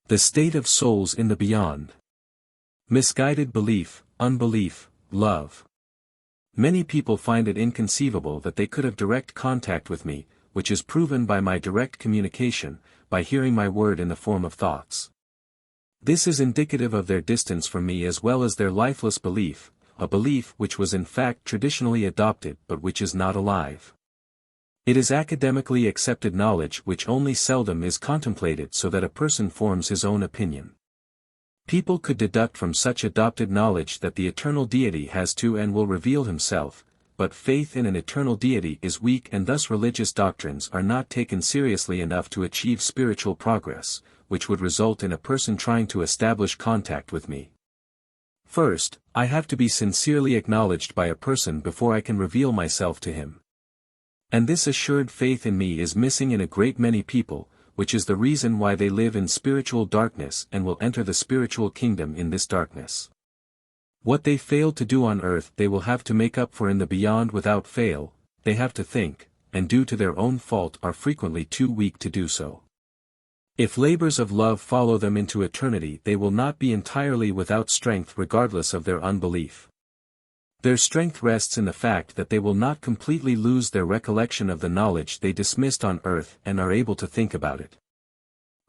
The state of souls in the beyond. Misguided belief, unbelief, love. Many people find it inconceivable that they could have direct contact with me, which is proven by my direct communication, by hearing my word in the form of thoughts. This is indicative of their distance from me as well as their lifeless belief, a belief which was in fact traditionally adopted but which is not alive. It is academically accepted knowledge which only seldom is contemplated so that a person forms his own opinion. People could deduct from such adopted knowledge that the eternal deity has to and will reveal himself, but faith in an eternal deity is weak and thus religious doctrines are not taken seriously enough to achieve spiritual progress, which would result in a person trying to establish contact with me. First, I have to be sincerely acknowledged by a person before I can reveal myself to him. And this assured faith in me is missing in a great many people, which is the reason why they live in spiritual darkness and will enter the spiritual kingdom in this darkness. What they failed to do on earth they will have to make up for in the beyond without fail. They have to think, and due to their own fault are frequently too weak to do so. If labors of love follow them into eternity they will not be entirely without strength regardless of their unbelief. Their strength rests in the fact that they will not completely lose their recollection of the knowledge they dismissed on earth and are able to think about it.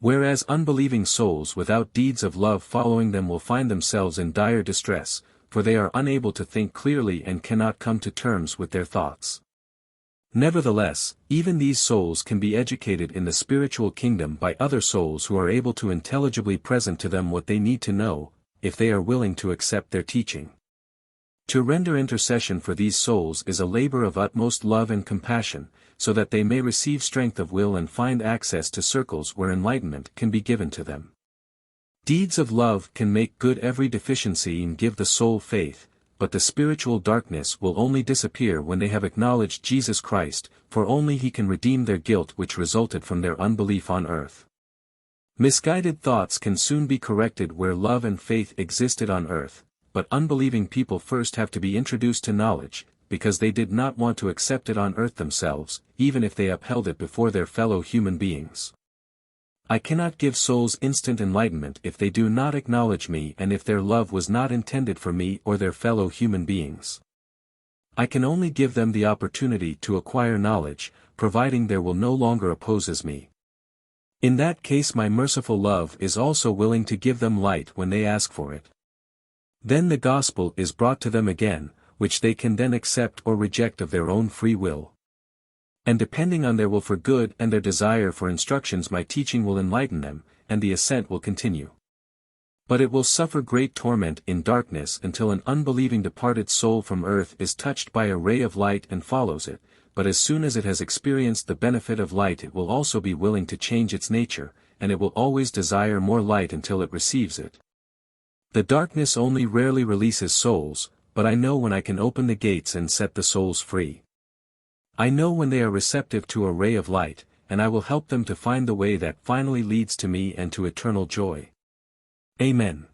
Whereas unbelieving souls without deeds of love following them will find themselves in dire distress, for they are unable to think clearly and cannot come to terms with their thoughts. Nevertheless, even these souls can be educated in the spiritual kingdom by other souls who are able to intelligibly present to them what they need to know, if they are willing to accept their teaching. To render intercession for these souls is a labor of utmost love and compassion, so that they may receive strength of will and find access to circles where enlightenment can be given to them. Deeds of love can make good every deficiency and give the soul faith, but the spiritual darkness will only disappear when they have acknowledged Jesus Christ, for only He can redeem their guilt which resulted from their unbelief on earth. Misguided thoughts can soon be corrected where love and faith existed on earth, but unbelieving people first have to be introduced to knowledge, because they did not want to accept it on earth themselves, even if they upheld it before their fellow human beings. I cannot give souls instant enlightenment if they do not acknowledge me and if their love was not intended for me or their fellow human beings. I can only give them the opportunity to acquire knowledge, providing there will no longer opposes me. In that case my merciful love is also willing to give them light when they ask for it. Then the gospel is brought to them again, which they can then accept or reject of their own free will. And depending on their will for good and their desire for instructions my teaching will enlighten them, and the ascent will continue. But it will suffer great torment in darkness until an unbelieving departed soul from earth is touched by a ray of light and follows it, but as soon as it has experienced the benefit of light it will also be willing to change its nature, and it will always desire more light until it receives it. The darkness only rarely releases souls, but I know when I can open the gates and set the souls free. I know when they are receptive to a ray of light, and I will help them to find the way that finally leads to me and to eternal joy. Amen.